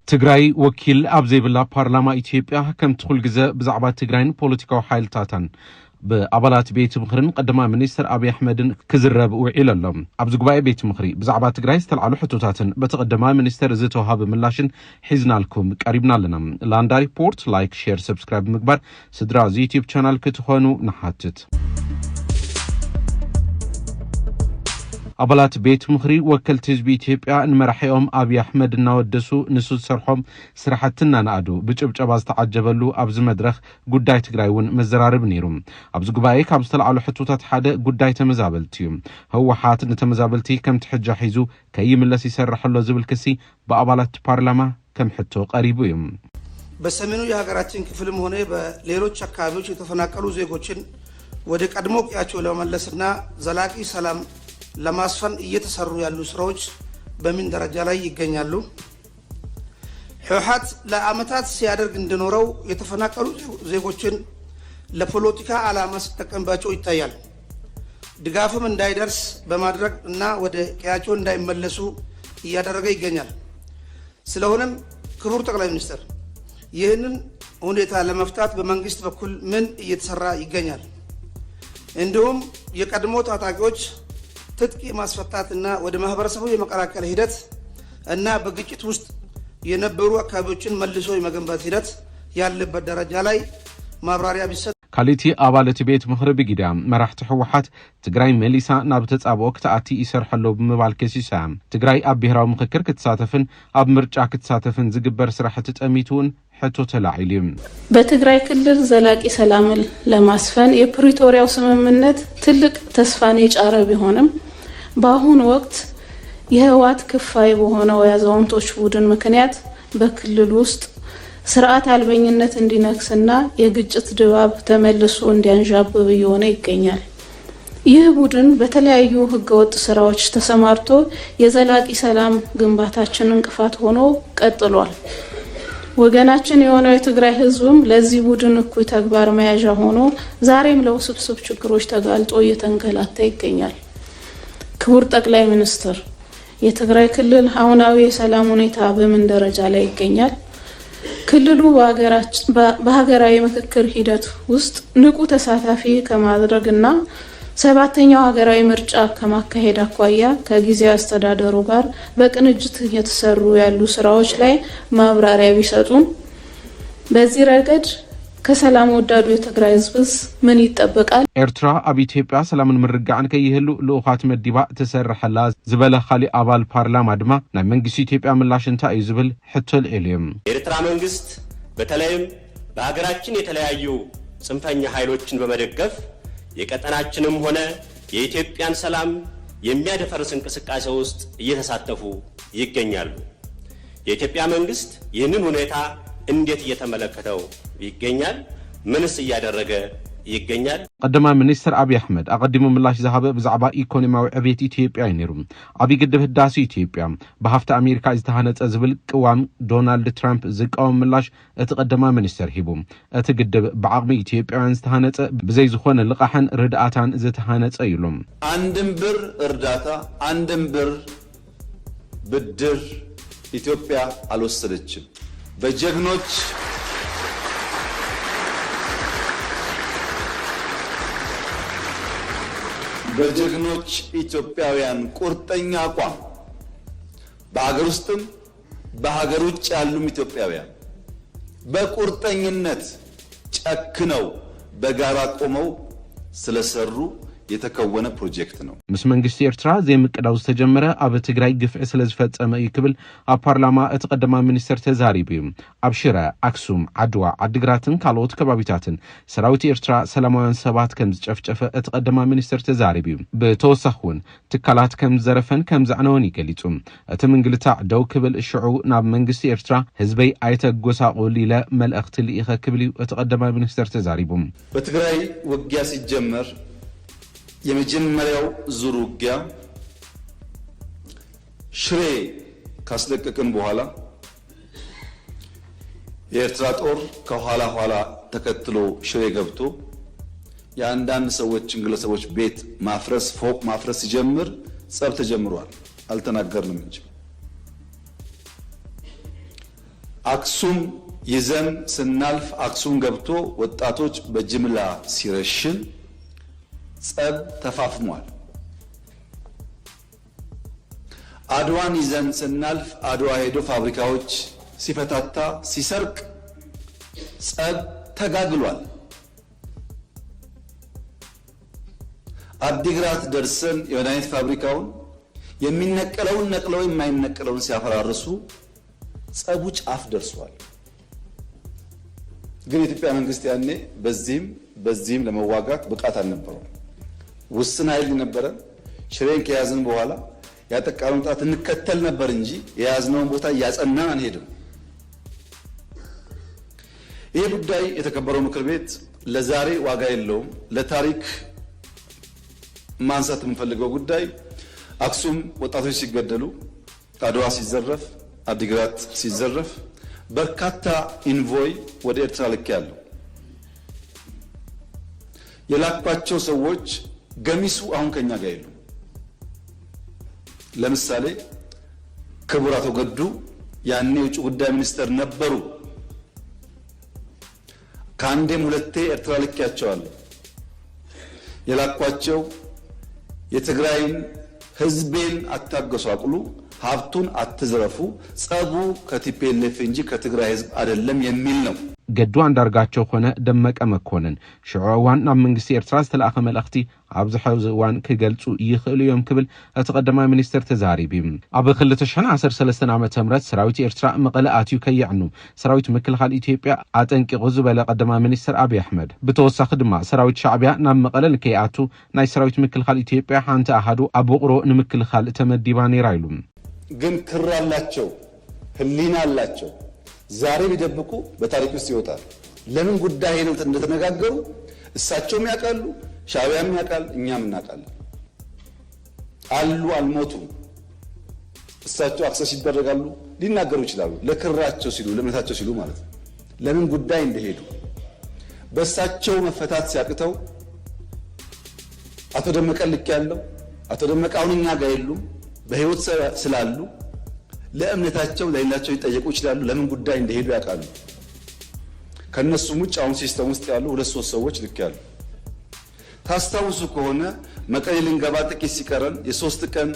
ትግራይ ወኪል አብዘይብላ ፓርላማ ኢትዮጵያ ከም ትኩል ግዜ ብዛዕባ ትግራይን ፖለቲካዊ ሓይልታትን በአባላት ቤት ምኽርን ቀደማ ሚኒስትር አብይ አህመድን ክዝረብ ውዒል ኣሎ ኣብዚ ጉባኤ ቤት ምኽሪ ብዛዕባ ትግራይ ዝተልዓሉ ሕቶታትን በተቀደማ ሚኒስትር ዝተወሃበ ምላሽን ሒዝናልኩም ቀሪብና ኣለና ላንዳ ሪፖርት ላይክ ሼር ሰብስክራይብ ምግባር ስድራ ዩቲዩብ ቻናል ክትኾኑ ንሓትት አባላት ቤት ምኽሪ ወከልቲ ህዝቢ ኢትዮጵያ እንመራሕዮም አብይ አህመድ እናወደሱ ንሱ ዝሰርሖም ስራሕትና ናአዱ ብጭብጨባ ዝተዓጀበሉ ኣብዚ መድረኽ ጉዳይ ትግራይውን መዘራርብ ነይሩ ኣብዚ ጉባኤ ካብ ዝተልዓሉ ሕቶታት ሓደ ጉዳይ ተመዛበልቲ እዩ ህወሓት ንተመዛበልቲ ከም ትሕጃ ሒዙ ከይምለስ ይሰርሐሎ ዝብል ክሲ በአባላት ፓርላማ ከም ሕቶ ቀሪቡ እዩ በሰሜኑ የሀገራችን ክፍልም ሆነ በሌሎች አካባቢዎች የተፈናቀሉ ዜጎችን ወደ ቀድሞ ቀያቸው ለመመለስና ዘላቂ ሰላም ለማስፈን እየተሰሩ ያሉ ስራዎች በምን ደረጃ ላይ ይገኛሉ? ህወሓት ለአመታት ሲያደርግ እንደኖረው የተፈናቀሉ ዜጎችን ለፖለቲካ ዓላማ ሲጠቀምባቸው ይታያል። ድጋፍም እንዳይደርስ በማድረግ እና ወደ ቀያቸው እንዳይመለሱ እያደረገ ይገኛል። ስለሆነም ክቡር ጠቅላይ ሚኒስትር ይህንን ሁኔታ ለመፍታት በመንግስት በኩል ምን እየተሰራ ይገኛል? እንዲሁም የቀድሞ ታጣቂዎች ትጥቅ ማስፈታትና ወደ ማህበረሰቡ የመቀላቀል ሂደት እና በግጭት ውስጥ የነበሩ አካባቢዎችን መልሶ የመገንባት ሂደት ያለበት ደረጃ ላይ ማብራሪያ ቢሰጥ ካሊቲ አባላት ቤት ምኽሪ ብጊዳ መራሕቲ ህወሓት ትግራይ መሊሳ ናብ ተጻብኦ ክተኣቲ ይሰርሐሎ ብምባል ከሲሳ ትግራይ ኣብ ብሔራዊ ምክክር ክትሳተፍን ኣብ ምርጫ ክትሳተፍን ዝግበር ስራሕቲ ጠሚቱን ሕቶ ተላዒሉ በትግራይ ክልል ዘላቂ ሰላም ለማስፈን የፕሪቶሪያው ስምምነት ትልቅ ተስፋን የጫረ ቢሆንም በአሁኑ ወቅት የህወሓት ክፋይ በሆነው ያዛውንቶች ቡድን ምክንያት በክልል ውስጥ ስርዓት አልበኝነት እንዲነክስና የግጭት ድባብ ተመልሶ እንዲያንዣብብ እየሆነ ይገኛል። ይህ ቡድን በተለያዩ ህገወጥ ስራዎች ተሰማርቶ የዘላቂ ሰላም ግንባታችን እንቅፋት ሆኖ ቀጥሏል። ወገናችን የሆነው የትግራይ ህዝብም ለዚህ ቡድን እኩይ ተግባር መያዣ ሆኖ ዛሬም ለውስብስብ ችግሮች ተጋልጦ እየተንገላታ ይገኛል። ክቡር ጠቅላይ ሚኒስትር የትግራይ ክልል አሁናዊ የሰላም ሁኔታ በምን ደረጃ ላይ ይገኛል? ክልሉ በሀገራዊ ምክክር ሂደት ውስጥ ንቁ ተሳታፊ ከማድረግና ሰባተኛው ሀገራዊ ምርጫ ከማካሄድ አኳያ ከጊዜያዊ አስተዳደሩ ጋር በቅንጅት እየተሰሩ ያሉ ስራዎች ላይ ማብራሪያ ቢሰጡን። በዚህ ረገድ ከሰላም ወዳዱ የትግራይ ህዝብስ ምን ይጠበቃል? ኤርትራ ኣብ ኢትዮጵያ ሰላምን ምርጋዕን ከይህሉ ልኡኻት መዲባ ተሰርሐላ ዝበለ ኻሊእ አባል ፓርላማ ድማ ናይ መንግስቲ ኢትዮጵያ ምላሽ እንታይ እዩ ዝብል ሕቶ ልዕልዮም የኤርትራ መንግስት በተለይም በሀገራችን የተለያዩ ጽንፈኛ ኃይሎችን በመደገፍ የቀጠናችንም ሆነ የኢትዮጵያን ሰላም የሚያደፈርስ እንቅስቃሴ ውስጥ እየተሳተፉ ይገኛሉ። የኢትዮጵያ መንግስት ይህንን ሁኔታ እንዴት እየተመለከተው ይገኛል? ምንስ እያደረገ ይገኛል? ቀደማ ሚኒስትር አብይ አህመድ አቀዲሙ ምላሽ ዝሃበ ብዛዕባ ኢኮኖሚያዊ ዕብየት ኢትዮጵያ ይነሩ አብይ ግድብ ህዳሴ ኢትዮጵያ በሃፍተ አሜሪካ ዝተሃነጸ ዝብል ቅዋም ዶናልድ ትራምፕ ዝቃወም ምላሽ እቲ ቀደማ ሚኒስትር ሂቡ እቲ ግድብ ብዓቅሚ ኢትዮጵያውያን ዝተሃነጸ ብዘይ ዝኾነ ልቃሕን ርድኣታን ዝተሃነጸ ኢሎም አንድም ብር እርዳታ አንድም ብር ብድር ኢትዮጵያ አልወሰደችም። በጀግኖች ኢትዮጵያውያን ቁርጠኛ አቋም በሀገር ውስጥም በሀገር ውጭ ያሉም ኢትዮጵያውያን በቁርጠኝነት ጨክነው በጋራ ቆመው ስለሰሩ የተከወነ ፕሮጀክት ነው። ምስ መንግስቲ ኤርትራ ዘይምቅዳው ዝተጀመረ ኣብ ትግራይ ግፍዕ ስለዝፈጸመ ይክብል ኣብ ፓርላማ እቲ ቀደማ ሚኒስትር ተዛሪቡ ኣብ ሽረ አክሱም ዓድዋ ዓዲግራትን ካልኦት ከባቢታትን ሰራዊት ኤርትራ ሰላማውያን ሰባት ከም ዝጨፍጨፈ እቲ ቀደማ ሚኒስትር ተዛሪቡ ብተወሳኺውን ትካላት ከም ዘረፈን ከም ዘዕነወን ይገሊጹ እቲ ምንግልታዕ ደው ክብል ሽዑ ናብ መንግስቲ ኤርትራ ህዝበይ ኣይተጎሳቆል ኢለ መልእኽቲ ልኢኸ ክብል እቲ ቀደማ ሚኒስትር ተዛሪቡ በትግራይ ውጊያ ሲጀመር የመጀመሪያው ዙር ውጊያ ሽሬ ካስለቀቅን በኋላ የኤርትራ ጦር ከኋላ ተከትሎ ሽሬ ገብቶ የአንዳንድ ሰዎችን ግለሰቦች ቤት ማፍረስ ፎቅ ማፍረስ ሲጀምር ጸብ ተጀምሯል። አልተናገርንም እንጂ አክሱም ይዘን ስናልፍ አክሱም ገብቶ ወጣቶች በጅምላ ሲረሽን ጸብ ተፋፍሟል። አድዋን ይዘን ስናልፍ አድዋ ሄዶ ፋብሪካዎች ሲፈታታ ሲሰርቅ ጸብ ተጋግሏል። አዲግራት ደርሰን የመድኃኒት ፋብሪካውን የሚነቀለውን ነቅለው የማይነቀለውን ሲያፈራርሱ ጸቡ ጫፍ ደርሷል። ግን የኢትዮጵያ መንግስት ያኔ በዚህም ለመዋጋት ብቃት አልነበረው። ውስን ኃይል ነበረ። ሽሬን ከያዝን በኋላ ያጠቃነውን ጣት እንከተል ነበር እንጂ የያዝነውን ቦታ እያጸናን አንሄድም። ይህ ጉዳይ የተከበረው ምክር ቤት ለዛሬ ዋጋ የለውም። ለታሪክ ማንሳት የምንፈልገው ጉዳይ አክሱም ወጣቶች ሲገደሉ፣ አድዋ ሲዘረፍ፣ አዲግራት ሲዘረፍ በርካታ ኢንቮይ ወደ ኤርትራ ልክ ያለው የላኳቸው ሰዎች ገሚሱ አሁን ከኛ ጋር የሉም። ለምሳሌ ክቡር አቶ ገዱ ያኔ የውጭ ጉዳይ ሚኒስትር ነበሩ። ከአንዴም ሁለቴ ኤርትራ ልኬያቸዋለሁ። የላኳቸው የትግራይን ህዝቤን አታገሷቅሉ፣ ሀብቱን አትዝረፉ፣ ጸቡ ከቲፒኤልኤፍ እንጂ ከትግራይ ህዝብ አይደለም የሚል ነው። ገዱ አንዳርጋቸው ኾነ ደመቀ መኮንን ሽዑ እዋን ናብ መንግስቲ ኤርትራ ዝተለኣኸ መልእኽቲ ኣብዚ ሕዚ እዋን ክገልጹ ይኽእሉ እዮም ክብል እቲ ቀዳማይ ሚኒስትር ተዛሪቡ። ኣብ 2013 ዓ.ም ሰራዊት ኤርትራ መቐለ ኣትዩ ከይዕኑ ሰራዊት ምክልኻል ኢትዮጵያ ኣጠንቂቑ ዝበለ ቀዳማይ ሚኒስትር አብይ አሕመድ ብተወሳኺ ድማ ሰራዊት ሻዕብያ ናብ መቐለ ንከይኣቱ ናይ ሰራዊት ምክልኻል ኢትዮጵያ ሓንቲ ኣሃዱ ኣብ ውቕሮ ንምክልኻል ተመዲባ ነይራ ኢሉ። ግን ክር አላቸው፣ ህሊና አላቸው። ዛሬ ቢደብቁ በታሪክ ውስጥ ይወጣል። ለምን ጉዳይ ነው እንደተነጋገሩ እሳቸውም ያውቃሉ፣ ሻዕቢያም ያውቃል፣ እኛም እናውቃለን። አሉ አልሞቱም። እሳቸው አክሰስ ይደረጋሉ፣ ሊናገሩ ይችላሉ። ለክራቸው ሲሉ ለእምነታቸው ሲሉ ማለት ነው። ለምን ጉዳይ እንደሄዱ በእሳቸው መፈታት ሲያቅተው አቶ ደመቀ ልክ ያለው አቶ ደመቀ አሁን እኛ ጋር የሉም፣ በህይወት ስላሉ ለእምነታቸው ለሌላቸው ይጠየቁ ይችላሉ። ለምን ጉዳይ እንደሄዱ ያውቃሉ። ከነሱም ውጭ አሁን ሲስተም ውስጥ ያሉ 2-3 ሰዎች ልክ ያሉ። ታስታውሱ ከሆነ መቀሌ ልንገባ ጥቂት ሲቀረን የ3 ቀን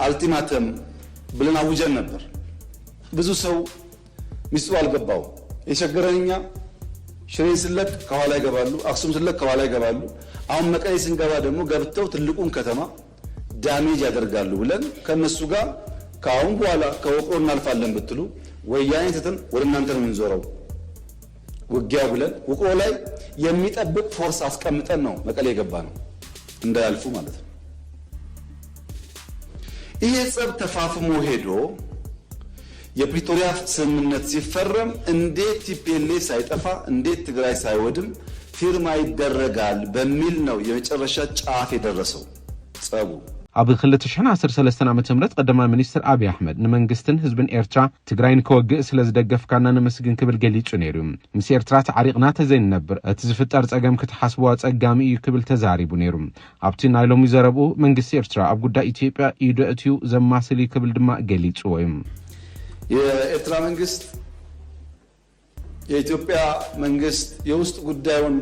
አልቲማተም ብለን አውጀን ነበር። ብዙ ሰው ሚስጥሩ አልገባው። የቸገረንኛ ሽሬን ስለቅ ከኋላ ይገባሉ፣ አክሱም ስለቅ ከኋላ ይገባሉ። አሁን መቀሌ ስንገባ ደግሞ ገብተው ትልቁን ከተማ ዳሜጅ ያደርጋሉ ብለን ከነሱ ጋር ከአሁን በኋላ ከውቅሮ እናልፋለን ብትሉ ወያኔ ትተን ወደ እናንተ ነው የምንዞረው ውጊያው ብለን ውቅሮ ላይ የሚጠብቅ ፎርስ አስቀምጠን ነው መቀሌ የገባ ነው እንዳያልፉ ማለት ነው። ይሄ ጸብ ተፋፍሞ ሄዶ የፕሪቶሪያ ስምምነት ሲፈረም እንዴት ቲፒኤልኤፍ ሳይጠፋ እንዴት ትግራይ ሳይወድም ፊርማ ይደረጋል በሚል ነው የመጨረሻ ጫፍ የደረሰው ጸቡ። ኣብ 2013 ዓ.ም ቀዳማይ ሚኒስትር አብይ አሕመድ ንመንግስትን ህዝብን ኤርትራ ትግራይን ከወግእ ስለ ዝደገፍካና ንመስግን ክብል ገሊጹ ነይሩ። ምስ ኤርትራ ተዓሪቕና ተዘይንነብር እቲ ዝፍጠር ጸገም ክትሓስቦ ጸጋሚ እዩ ክብል ተዛሪቡ ነይሩ። ኣብቲ ናይ ሎሚ ዘረብኡ መንግስቲ ኤርትራ ኣብ ጉዳይ ኢትዮጵያ ኢዱ እትዩ ዘማስሊ ክብል ድማ ገሊጹ ወይም የኤርትራ መንግስት የኢትዮጵያ መንግስት የውስጥ ጉዳዩን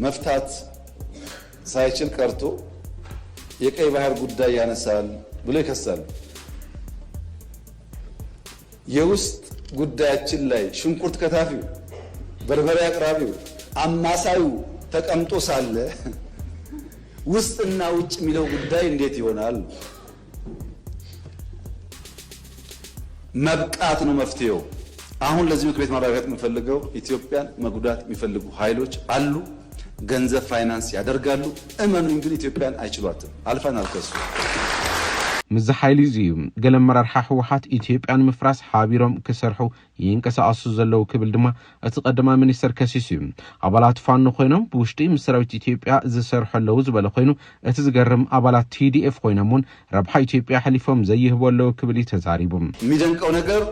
መፍታት ሳይችል ቀርቶ የቀይ ባህር ጉዳይ ያነሳል ብሎ ይከሳል። የውስጥ ጉዳያችን ላይ ሽንኩርት ከታፊው፣ በርበሬ አቅራቢው፣ አማሳዩ ተቀምጦ ሳለ ውስጥና ውጭ የሚለው ጉዳይ እንዴት ይሆናል? መብቃት ነው መፍትሄው። አሁን ለዚህ ምክር ቤት ማረጋገጥ የምፈልገው ኢትዮጵያን መጉዳት የሚፈልጉ ኃይሎች አሉ። ገንዘብ ፋይናንስ ያደርጋሉ። እመኑኝ ግን ኢትዮጵያን አይችሏትም። አልፋን አልከሱ ምዝ ሓይሊ እዩ ገለ መራርሓ ህወሓት ኢትዮጵያን ምፍራስ ሓቢሮም ክሰርሑ ይንቀሳቀሱ ዘለው ክብል ድማ እቲ ቀዳማይ ሚኒስትር ከሲሱ እዩ። ኣባላት ፋኖ ኮይኖም ብውሽጢ ምስ ሰራዊት ኢትዮጵያ ዝሰርሑ ኣለው ዝበለ ኮይኑ እቲ ዝገርም አባላት ቲዲኤፍ ኮይኖም ረብሓ ኢትዮጵያ ሓሊፎም ዘይህበለው ክብል ተዛሪቡ። የሚደንቀው ነገር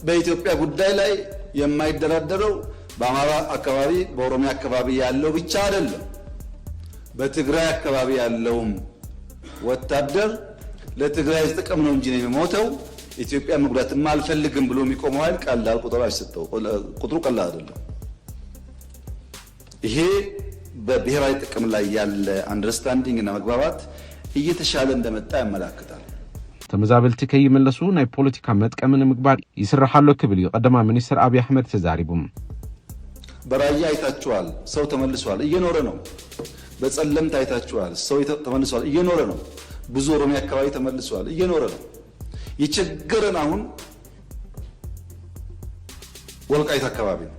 በኢትዮጵያ ጉዳይ ላይ የማይደራደረው በአማራ አካባቢ በኦሮሚያ አካባቢ ያለው ብቻ አይደለም። በትግራይ አካባቢ ያለውም ወታደር ለትግራይ ጥቅም ነው እንጂ ነው የሚሞተው ኢትዮጵያ መጉዳት ማልፈልግም ብሎ የሚቆመው ኃይል ቀላል ቁጥር አይሰጠው ቁጥሩ ቀላል አይደለም። ይሄ በብሔራዊ ጥቅም ላይ ያለ አንደርስታንዲንግ እና መግባባት እየተሻለ እንደመጣ ያመላክታል። ተመዛበልቲ ከይመለሱ ናይ ፖለቲካ መጥቀምን ምግባር ይስራሐሎ ክብል ይቀደማ ሚኒስትር አብይ አህመድ ተዛሪቡም በራያ አይታችኋል፣ ሰው ተመልሷል፣ እየኖረ ነው። በጸለምት አይታችኋል፣ ሰው ተመልሷል፣ እየኖረ ነው። ብዙ ኦሮሚያ አካባቢ ተመልሷል፣ እየኖረ ነው። የቸገረን አሁን ወልቃይት አካባቢ ነው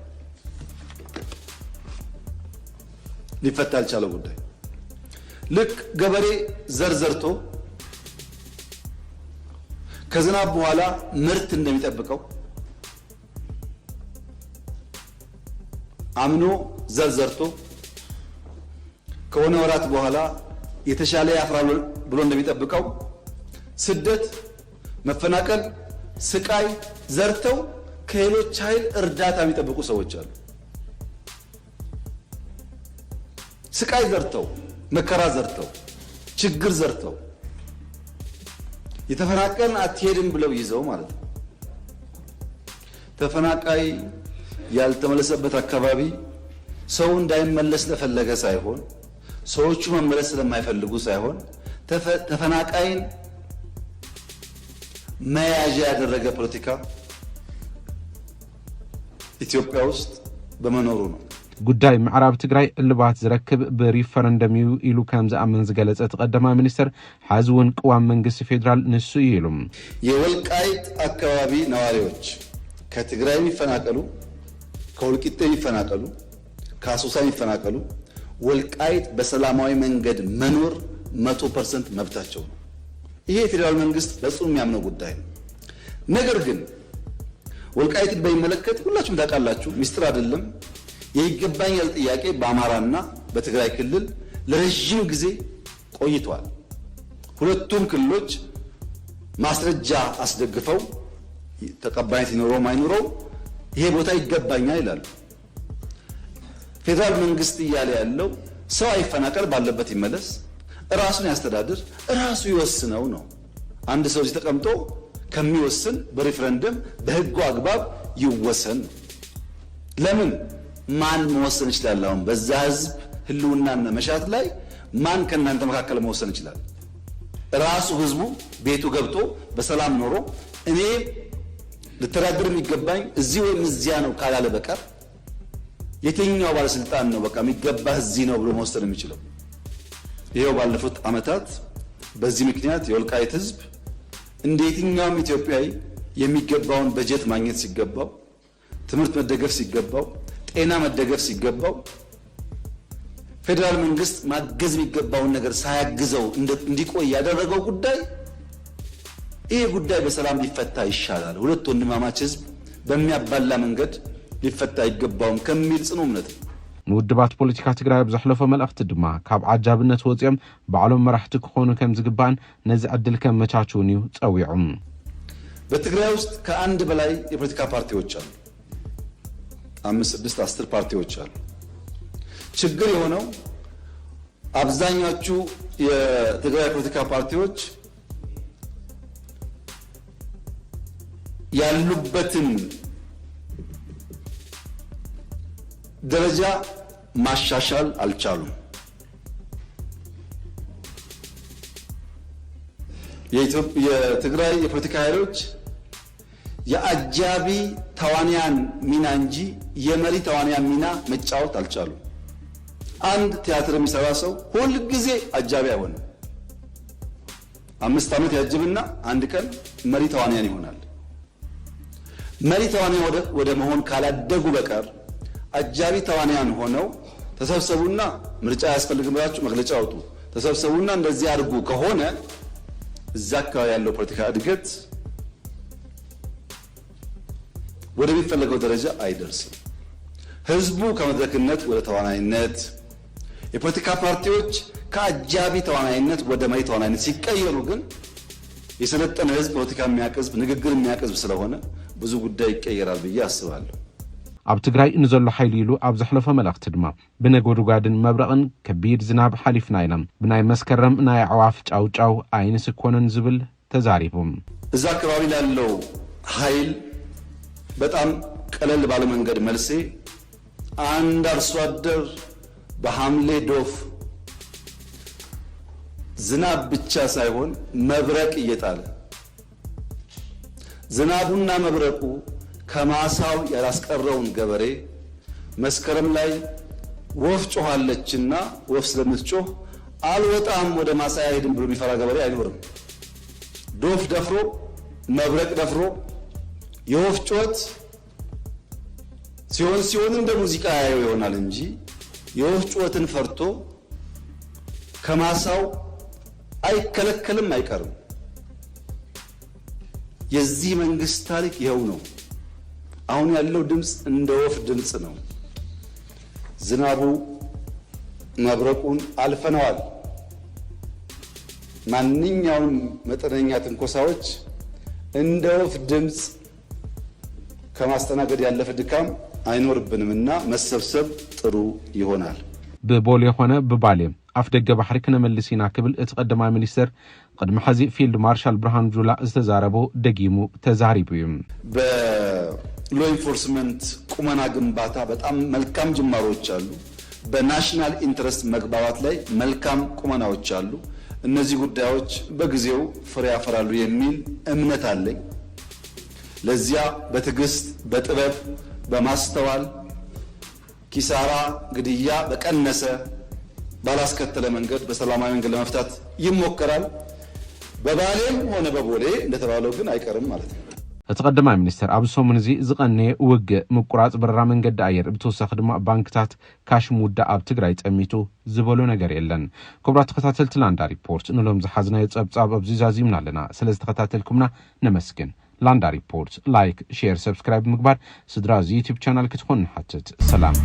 ሊፈታ ያልቻለው ጉዳይ። ልክ ገበሬ ዘርዘርቶ ከዝናብ በኋላ ምርት እንደሚጠብቀው አምኖ ዘርዘርቶ ከሆነ ወራት በኋላ የተሻለ ያፍራል ብሎ እንደሚጠብቀው ስደት፣ መፈናቀል፣ ስቃይ ዘርተው ከሌሎች ኃይል እርዳታ የሚጠብቁ ሰዎች አሉ። ስቃይ ዘርተው፣ መከራ ዘርተው፣ ችግር ዘርተው የተፈናቀልን አትሄድም ብለው ይዘው ማለት ነው። ተፈናቃይ ያልተመለሰበት አካባቢ ሰው እንዳይመለስ ለፈለገ ሳይሆን ሰዎቹ መመለስ ስለማይፈልጉ ሳይሆን ተፈናቃይን መያዣ ያደረገ ፖለቲካ ኢትዮጵያ ውስጥ በመኖሩ ነው። ጉዳይ ምዕራብ ትግራይ እልባት ዝረክብ በሪፈረንደም ኢሉ ከም ዝኣመን ዝገለጸ ተቀደማ ሚኒስትር ሓዝውን ቅዋም መንግስት ፌደራል ንሱ ይሉም የወልቃይት አካባቢ ነዋሪዎች ከትግራይ የሚፈናቀሉ ከወልቂጤ የሚፈናቀሉ ከአሶሳ የሚፈናቀሉ ወልቃይት በሰላማዊ መንገድ መኖር 100% መብታቸው ነው። ይሄ የፌደራል መንግስት በጽኑ የሚያምነው ጉዳይ ነው። ነገር ግን ወልቃይትን በሚመለከት ሁላችሁም ታውቃላችሁ፣ ሚስጥር አይደለም። የይገባኛል ጥያቄ በአማራና በትግራይ ክልል ለረጅም ጊዜ ቆይቷል። ሁለቱም ክልሎች ማስረጃ አስደግፈው ተቀባይነት ይኖረው ማይኖረው ይሄ ቦታ ይገባኛል ይላሉ። ፌደራል መንግስት እያለ ያለው ሰው አይፈናቀል፣ ባለበት ይመለስ፣ ራሱን ያስተዳድር፣ ራሱ ይወስነው ነው። አንድ ሰው እዚህ ተቀምጦ ከሚወስን በሪፈረንደም በህጉ አግባብ ይወሰን። ለምን ማን መወሰን ይችላል? አሁን በዛ ህዝብ ህልውናና መሻት ላይ ማን ከናንተ መካከል መወሰን ይችላል? ራሱ ህዝቡ ቤቱ ገብቶ በሰላም ኖሮ እኔ ልተዳደር የሚገባኝ እዚህ ወይም እዚያ ነው ካላለ በቀር የትኛው ባለስልጣን ነው በቃ የሚገባህ እዚህ ነው ብሎ መወሰን የሚችለው? ይሄው ባለፉት አመታት በዚህ ምክንያት የወልቃይት ህዝብ እንደ የትኛውም ኢትዮጵያዊ የሚገባውን በጀት ማግኘት ሲገባው፣ ትምህርት መደገፍ ሲገባው፣ ጤና መደገፍ ሲገባው ፌደራል መንግስት ማገዝ የሚገባውን ነገር ሳያግዘው እንዲቆይ ያደረገው ጉዳይ ይሄ ጉዳይ በሰላም ሊፈታ ይሻላል፣ ሁለት ወንድማማች ህዝብ በሚያባላ መንገድ ሊፈታ ይገባውም ከሚል ጽኑ እምነት ውድባት ፖለቲካ ትግራይ ብዝሕለፈ መልእኽቲ ድማ ካብ ዓጃብነት ወፂኦም ባዕሎም መራሕቲ ክኾኑ ከም ዝግባን ነዚ ዕድል ከም መቻቹን እዩ ፀዊዑም። በትግራይ ውስጥ ከአንድ በላይ የፖለቲካ ፓርቲዎች አሉ። 5፣ 6፣ 10 ፓርቲዎች አሉ። ችግር የሆነው አብዛኛዎቹ የትግራይ ፖለቲካ ፓርቲዎች ያሉበትን ደረጃ ማሻሻል አልቻሉም። የትግራይ የፖለቲካ ኃይሎች የአጃቢ ተዋንያን ሚና እንጂ የመሪ ተዋንያን ሚና መጫወት አልቻሉም። አንድ ቲያትር የሚሰራ ሰው ሁል ጊዜ አጃቢ አይሆንም። 5 ዓመት ያጅብና አንድ ቀን መሪ ተዋንያን ይሆናል። መሪ ተዋንያን ወደ መሆን ካላደጉ በቀር አጃቢ ተዋንያን ሆነው ተሰብሰቡና ምርጫ ያስፈልግም ብላችሁ መግለጫ አውጡ፣ ተሰብሰቡና እንደዚህ አድርጉ ከሆነ እዛ አካባቢ ያለው ፖለቲካ እድገት ወደሚፈለገው ደረጃ አይደርስም። ህዝቡ ከመድረክነት ወደ ተዋናይነት፣ የፖለቲካ ፓርቲዎች ከአጃቢ ተዋናይነት ወደ መሪ ተዋናይነት ሲቀየሩ ግን የሰለጠነ ህዝብ ፖለቲካ የሚያቀዝብ ንግግር የሚያቀዝብ ስለሆነ ብዙ ጉዳይ ይቀየራል ብዬ አስባለሁ። ኣብ ትግራይ ንዘሎ ሓይሊ ኢሉ ኣብ ዝሕለፈ መልእኽቲ ድማ ብነጎድጓድን መብረቕን ከቢድ ዝናብ ሓሊፍና ኢና፣ ብናይ መስከረም ናይ ኣዕዋፍ ጫውጫው ኣይንስኮነን ዝብል ተዛሪቡም እዛ አካባቢ ላለው ኃይል በጣም ቀለል ባለ መንገድ መልሴ አንድ አርሶ አደር በሐምሌ ዶፍ ዝናብ ብቻ ሳይሆን መብረቅ እየጣለ ዝናቡና መብረቁ ከማሳው ያላስቀረውን ገበሬ መስከረም ላይ ወፍ ጮኻለችና ወፍ ስለምትጮህ አልወጣም ወደ ማሳ አይሄድም ብሎ የሚፈራ ገበሬ አይኖርም። ዶፍ ደፍሮ መብረቅ ደፍሮ የወፍ ጮት ሲሆን እንደ ሙዚቃ ያየው ይሆናል እንጂ የወፍ ጮትን ፈርቶ ከማሳው አይከለከልም አይቀርም። የዚህ መንግስት ታሪክ ይኸው ነው። አሁን ያለው ድምጽ እንደ ወፍ ድምጽ ነው። ዝናቡ መብረቁን አልፈነዋል። ማንኛውም መጠነኛ ትንኮሳዎች እንደ ወፍ ድምጽ ከማስተናገድ ያለፈ ድካም አይኖርብንምና መሰብሰብ ጥሩ ይሆናል። በቦሌ ሆነ በባሌ አፍደገ ባህሪ ከነመልሲና ክብል እትቀደማ ሚኒስተር ቀድመ ሐዚ ፊልድ ማርሻል ብርሃኑ ጁላ ዝተዛረበው ደጊሙ ተዛሪቡም በሎ ኢንፎርስመንት ቁመና ግንባታ በጣም መልካም ጅማሮች አሉ። በናሽናል ኢንትረስት መግባባት ላይ መልካም ቁመናዎች አሉ። እነዚህ ጉዳዮች በጊዜው ፍሬ ያፈራሉ የሚል እምነት አለኝ። ለዚያ በትዕግስት በጥበብ በማስተዋል ኪሳራ ግድያ በቀነሰ ባላስከተለ መንገድ በሰላማዊ መንገድ ለመፍታት ይሞከራል። በባሌም ሆነ በቦሌ እንደተባለው ግን አይቀርም ማለት ነው። ተቀደማ ሚኒስተር አብሶምን ዚ ዝቀነ ውግ ምቁራጽ በረራ መንገድ አየር ብትወሰኽ ድማ ባንክታት ካሽ ሙዳ አብ ትግራይ ጸሚቱ ዝበሎ ነገር የለን። ክቡራት ተከታተልቲ ላንዳ ሪፖርት ንሎም ዝሓዝና የጸብጻብ ኣብዚዛዚምና ኣለና። ስለዚ ተከታተልኩምና ነመስግን። ላንዳ ሪፖርት ላይክ ሼር ሰብስክራይብ ምግባር ስድራ ዚ ዩቲዩብ ቻናል ክትኮን ሓትት ሰላም